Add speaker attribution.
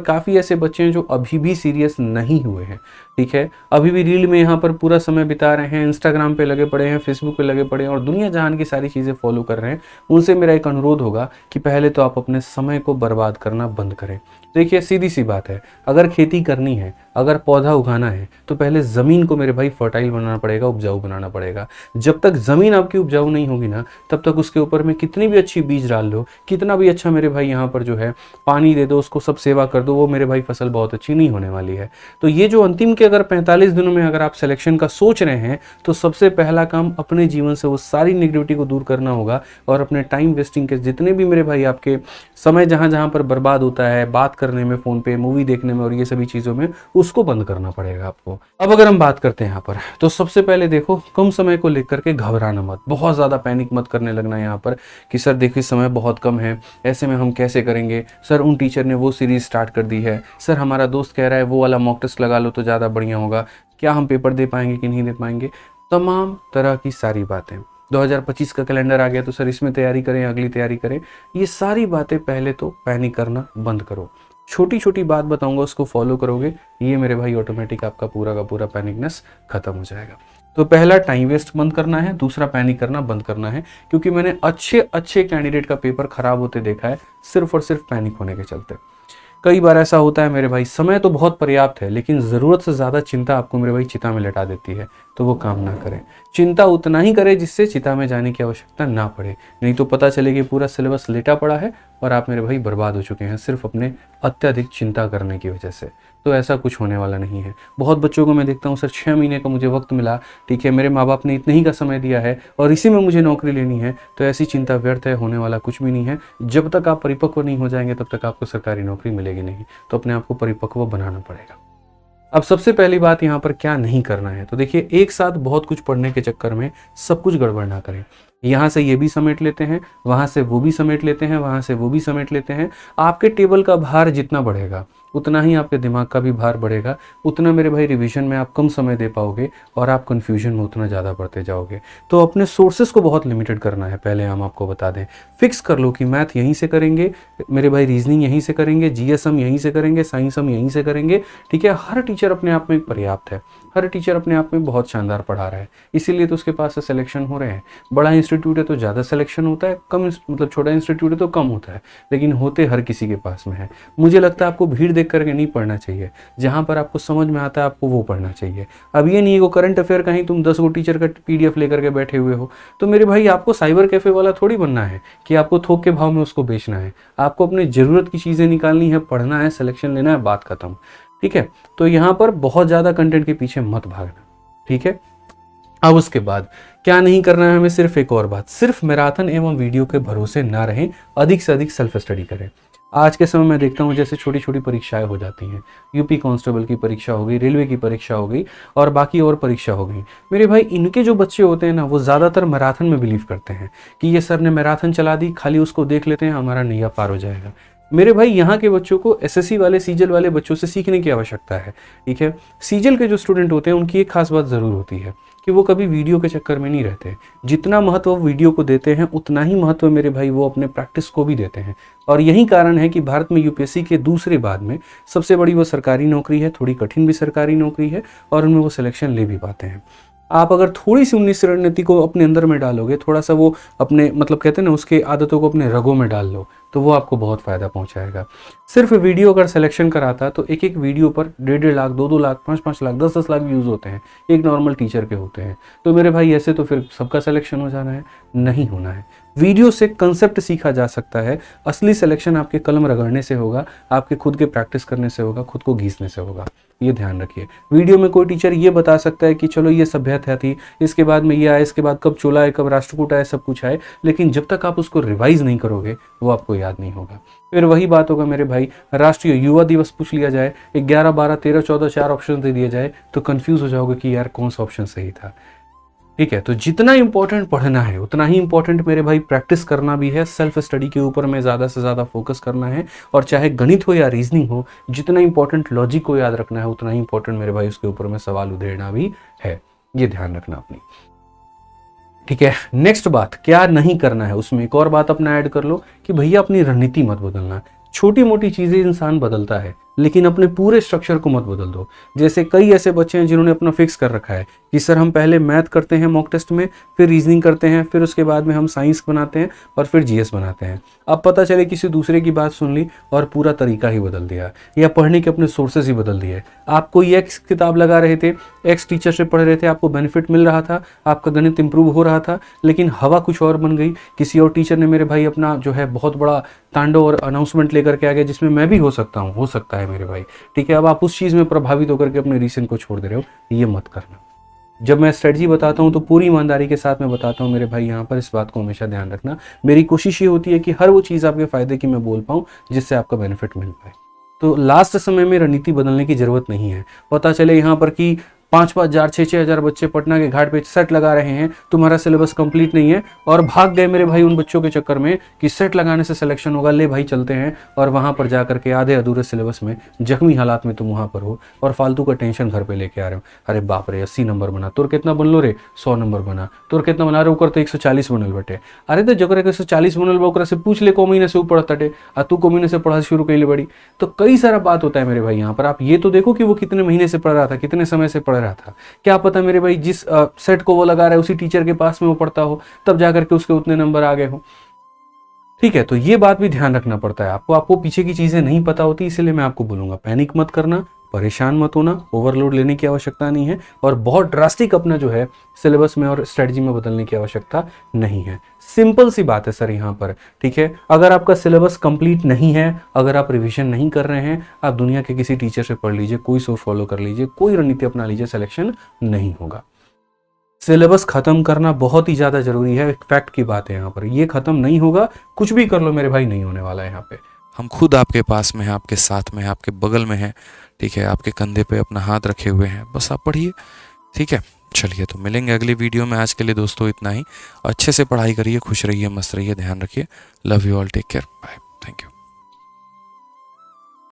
Speaker 1: काफ़ी ऐसे बच्चे हैं जो अभी भी सीरियस नहीं हुए हैं, ठीक है, अभी भी रील में यहाँ पर पूरा समय बिता रहे हैं, इंस्टाग्राम पे लगे पड़े हैं, फेसबुक पे लगे पड़े हैं और दुनिया जहान की सारी चीज़ें फॉलो कर रहे हैं। उनसे मेरा एक अनुरोध होगा कि पहले तो आप अपने समय को बर्बाद करना बंद करें। देखिए सीधी सी बात है, अगर खेती करनी है, अगर पौधा उगाना है, तो पहले ज़मीन को मेरे भाई फर्टाइल बनाना पड़ेगा, उपजाऊ बनाना पड़ेगा। जब तक ज़मीन आपकी उपजाऊ नहीं होगी ना, तब तक उसके ऊपर में कितनी भी अच्छी बीज डाल लो, कितना भी अच्छा मेरे भाई यहाँ पर जो है पानी दे दो, उसको सब सेवा कर दो, वो मेरे भाई फसल बहुत अच्छी नहीं होने वाली है। तो ये जो अंतिम के अगर 45 दिनों में अगर आप सिलेक्शन का सोच रहे हैं, तो सबसे पहला काम अपने जीवन से वो सारी नेगेटिविटी को दूर करना होगा और अपने टाइम वेस्टिंग के जितने भी मेरे भाई आपके समय जहाँ जहाँ पर बर्बाद होता है बात करने में, फ़ोन पे, मूवी देखने में और ये सभी चीज़ों में, उसको बंद करना पड़ेगा आपको। अब अगर हम बात करते हैं यहाँ पर, तो सबसे पहले देखो कम समय को लेकर के घबराना मत, बहुत ज़्यादा पैनिक मत करने लगना यहाँ पर कि सर देखिए समय बहुत कम है, ऐसे में हम कैसे करेंगे, सर उन टीचर ने वो सीरीज़ स्टार्ट कर दी है, सर हमारा दोस्त कह रहा है वो वाला मॉक टेस्ट लगा लो तो ज़्यादा बढ़िया होगा, क्या हम पेपर दे पाएंगे कि नहीं दे पाएंगे। तमाम तरह की सारी बातें, 2025 का कैलेंडर आ गया तो सर इसमें तैयारी करें, अगली तैयारी करें, ये सारी बातें पहले तो पैनिक करना बंद करो। छोटी छोटी बात बताऊंगा, उसको फॉलो करोगे, ये मेरे भाई ऑटोमेटिक आपका पूरा का पूरा पैनिकनेस खत्म हो जाएगा। तो पहला टाइम वेस्ट बंद करना है, दूसरा पैनिक करना बंद करना है, क्योंकि मैंने अच्छे अच्छे कैंडिडेट का पेपर खराब होते देखा है सिर्फ और सिर्फ पैनिक होने के चलते। कई बार ऐसा होता है मेरे भाई, समय तो बहुत पर्याप्त है लेकिन ज़रूरत से ज़्यादा चिंता आपको मेरे भाई चिता में लटा देती है, तो वो काम ना करें। चिंता उतना ही करें जिससे चिता में जाने की आवश्यकता ना पड़े, नहीं तो पता चले कि पूरा सिलेबस लेटा पड़ा है और आप मेरे भाई बर्बाद हो चुके हैं सिर्फ अपने अत्यधिक चिंता करने की वजह से। तो ऐसा कुछ होने वाला नहीं है। बहुत बच्चों को मैं देखता हूँ, सर 6 महीने का मुझे वक्त मिला, ठीक है, मेरे माँ बाप ने इतने ही का समय दिया है और इसी में मुझे नौकरी लेनी है, तो ऐसी चिंता व्यर्थ है, होने वाला कुछ भी नहीं है। जब तक आप परिपक्व नहीं हो जाएंगे तब तक आपको सरकारी नौकरी मिलेगी नहीं, तो अपने आप को परिपक्व बनाना पड़ेगा। अब सबसे पहली बात यहाँ पर क्या नहीं करना है, तो देखिए एक साथ बहुत कुछ पढ़ने के चक्कर में सब कुछ गड़बड़ ना करें। यहाँ से ये भी समेट लेते हैं, वहाँ से वो भी समेट लेते हैं, वहाँ से वो भी समेट लेते हैं। आपके टेबल का भार जितना बढ़ेगा उतना ही आपके दिमाग का भी भार बढ़ेगा, उतना मेरे भाई रिवीजन में आप कम समय दे पाओगे और आप कन्फ्यूजन में उतना ज़्यादा पढ़ते जाओगे। तो अपने सोर्सेज को बहुत लिमिटेड करना है। पहले हम आपको बता दें, फिक्स कर लो कि मैथ यहीं से करेंगे मेरे भाई, रीजनिंग यहीं से करेंगे, जीएस हम यहीं से करेंगे, साइंस हम यहीं से करेंगे, ठीक है। हर टीचर अपने आप में पर्याप्त है, हर टीचर अपने आप में बहुत शानदार पढ़ा रहा है, इसीलिए तो उसके पास से सिलेक्शन हो रहे हैं। बड़ा इंस्टीट्यूट है तो ज़्यादा सिलेक्शन होता है, कम मतलब छोटा इंस्टीट्यूट है तो कम होता है, लेकिन होते हर किसी के पास में है। मुझे लगता है आपको भीड़ देख करके नहीं पढ़ना चाहिए, जहाँ पर आपको समझ में आता है आपको वो पढ़ना चाहिए। अब ये नहीं है कि करंट अफेयर कहीं तुम 10 गो टीचर का PDF लेकर के बैठे हुए हो, तो मेरे भाई आपको साइबर कैफे वाला थोड़ी बनना है कि आपको थोक के भाव में उसको बेचना है। आपको अपनी ज़रूरत की चीज़ें निकालनी है, पढ़ना है, सिलेक्शन लेना है, बात खत्म, ठीक है। तो यहाँ पर बहुत ज़्यादा कंटेंट के पीछे मत भागना, ठीक है। अब उसके बाद क्या नहीं करना है हमें, सिर्फ एक और बात, सिर्फ मैराथन एवं वीडियो के भरोसे ना रहें, अधिक से अधिक सेल्फ स्टडी करें। आज के समय में देखता हूँ जैसे छोटी छोटी परीक्षाएं हो जाती हैं, यूपी कांस्टेबल की परीक्षा हो गई, रेलवे की परीक्षा हो गई और बाकी और परीक्षा हो गई। मेरे भाई इनके जो बच्चे होते हैं ना, वो ज़्यादातर मैराथन में बिलीव करते हैं कि ये सर ने मैराथन चला दी, खाली उसको देख लेते हैं, हमारा नैया पार हो जाएगा। मेरे भाई यहाँ के बच्चों को SSC वाले, सीजल वाले बच्चों से सीखने की आवश्यकता है, ठीक है। सीजल के जो स्टूडेंट होते हैं उनकी एक खास बात ज़रूर होती है कि वो कभी वीडियो के चक्कर में नहीं रहते। जितना महत्व वीडियो को देते हैं उतना ही महत्व मेरे भाई वो अपने प्रैक्टिस को भी देते हैं। और यही कारण है कि भारत में UPSC के दूसरे बाद में सबसे बड़ी वो सरकारी नौकरी है, थोड़ी कठिन भी सरकारी नौकरी है और उनमें वो सिलेक्शन ले भी पाते हैं। आप अगर थोड़ी सी 19 रणनीति को अपने अंदर में डालोगे, थोड़ा सा वो अपने मतलब कहते हैं ना उसके आदतों को अपने रगों में डाल लो, तो वो आपको बहुत फ़ायदा पहुंचाएगा। सिर्फ वीडियो अगर सिलेक्शन कराता तो एक एक वीडियो पर 1.5 लाख, 2-2 लाख, 5-5 लाख, 10-10 लाख व्यूज़ होते हैं, एक नॉर्मल टीचर के होते हैं। तो मेरे भाई ऐसे तो फिर सबका सिलेक्शन हो जाना है, नहीं होना है। वीडियो से कंसेप्ट सीखा जा सकता है, असली सिलेक्शन आपके कलम रगड़ने से होगा, आपके खुद के प्रैक्टिस करने से होगा, खुद को घीसने से होगा, ये ध्यान रखिए। वीडियो में कोई टीचर ये बता सकता है कि चलो ये सभ्यता थी, इसके बाद में ये आया, इसके बाद कब चोला है, कब राष्ट्रकूट आया, सब कुछ आए, लेकिन जब तक आप उसको रिवाइज नहीं करोगे वो आपको याद नहीं होगा। फिर वही बात होगा मेरे भाई, राष्ट्रीय युवा दिवस पूछ लिया जाए, 11, 12, 13, 14 4 ऑप्शन दे दिए जाए तो कंफ्यूज हो जाओगे कि यार कौन सा ऑप्शन सही था, ठीक है। तो जितना इंपॉर्टेंट पढ़ना है उतना ही इंपॉर्टेंट मेरे भाई प्रैक्टिस करना भी है, सेल्फ स्टडी के ऊपर में ज़्यादा से ज़्यादा फोकस करना है। और चाहे गणित हो या रीजनिंग हो, जितना इंपॉर्टेंट लॉजिक को याद रखना है उतना ही इंपॉर्टेंट मेरे भाई उसके ऊपर में सवाल उधेड़ना भी है, ये ध्यान रखना अपनी, ठीक है। नेक्स्ट बात क्या नहीं करना है, उसमें एक और बात अपना ऐड कर लो कि भैया अपनी रणनीति मत बदलना। छोटी मोटी चीज़ें इंसान बदलता है, लेकिन अपने पूरे स्ट्रक्चर को मत बदल दो। जैसे कई ऐसे बच्चे हैं जिन्होंने अपना फिक्स कर रखा है कि सर हम पहले मैथ करते हैं मॉक टेस्ट में, फिर रीजनिंग करते हैं, फिर उसके बाद में हम साइंस बनाते हैं और फिर जीएस बनाते हैं। अब पता चले किसी दूसरे की बात सुन ली और पूरा तरीका ही बदल दिया, या पढ़ने के अपने सोर्सेज ही बदल दिए। आप कोई एक्स किताब लगा रहे थे, एक्स टीचर से पढ़ रहे थे, आपको बेनिफिट मिल रहा था, आपका गणित इंप्रूव हो रहा था, लेकिन हवा कुछ और बन गई। किसी और टीचर ने मेरे भाई अपना जो है बहुत बड़ा तांडव और अनाउंसमेंट लेकर के आ गया जिसमें मैं भी हो सकता हूँ, हो सकता है मेरे भाई, ठीक है। अब आप उस चीज़ में प्रभावित होकर के अपने रीजन को छोड़ दे रहे हो, ये मत करना। जब मैं स्ट्रेटजी बताता हूँ तो पूरी ईमानदारी के साथ मैं बताता हूँ मेरे भाई, यहाँ पर इस बात को हमेशा ध्यान रखना। मेरी कोशिश ये होती है कि हर वो चीज़ आपके फ़ायदे की मैं बोल पाऊँ जिससे आपका बेनिफिट मिल पाए। तो लास्ट समय में रणनीति बदलने की ज़रूरत नहीं है। पता चले यहाँ पर कि 5-5 हज़ार 6-6 हज़ार बच्चे पटना के घाट पे सेट लगा रहे हैं, तुम्हारा सिलेबस कंप्लीट नहीं है, और भाग गए मेरे भाई उन बच्चों के चक्कर में कि सेट लगाने से सिलेक्शन होगा, ले भाई चलते हैं, और वहाँ पर जा करके आधे अधूरे सिलेबस में जख्मी हालात में तुम वहाँ पर हो और फालतू का टेंशन घर पे लेके आ रहे हो। अरे बाप रे 80 नंबर बना, तोर कितना बन लो रे, 100 नंबर बना, तोर कितना बना रहे ओकर तो 140 बनल बटे। अरे तो जगह 140 बनल बा ओकरा से पूछ ले को महीने से ऊपर तटे, आ तू को महीने से पढ़ा शुरू कैले बड़ी। तो कई सारा बात होता है मेरे भाई यहाँ पर। आप ये तो देखो कि वो कितने महीने से पढ़ रहा था, कितने समय से पढ़ रहा था। क्या पता मेरे भाई जिस सेट को वो लगा रहा है उसी टीचर के पास में वो पढ़ता हो, तब जाकर के उसके उतने नंबर आ गए हो, ठीक है। तो ये बात भी ध्यान रखना पड़ता है आपको पीछे की चीजें नहीं पता होती, इसलिए मैं आपको बोलूंगा पैनिक मत करना, परेशान मत होना, ओवरलोड लेने की आवश्यकता नहीं है, और बहुत ड्रास्टिक अपना जो है सिलेबस में और स्ट्रेटजी में बदलने की आवश्यकता नहीं है। सिंपल सी बात है सर यहाँ पर, ठीक है। अगर आपका सिलेबस कंप्लीट नहीं है, अगर आप रिवीजन नहीं कर रहे हैं, आप दुनिया के किसी टीचर से पढ़ लीजिए, कोई सोच फॉलो कर लीजिए, कोई रणनीति अपना लीजिए, सिलेक्शन नहीं होगा। सिलेबस खत्म करना बहुत ही ज़्यादा जरूरी है, एक फैक्ट की बात है यहाँ पर। ये खत्म नहीं होगा, कुछ भी कर लो मेरे भाई, नहीं होने वाला है यहाँ पे।
Speaker 2: हम खुद आपके पास में हैं, आपके साथ में हैं, आपके बगल में हैं, ठीक है, आपके कंधे पे अपना हाथ रखे हुए हैं, बस आप पढ़िए, ठीक है। चलिए तो मिलेंगे अगली वीडियो में। आज के लिए दोस्तों इतना ही। अच्छे से पढ़ाई करिए, खुश रहिए, मस्त रहिए, ध्यान रखिए। Love you all, take care, bye.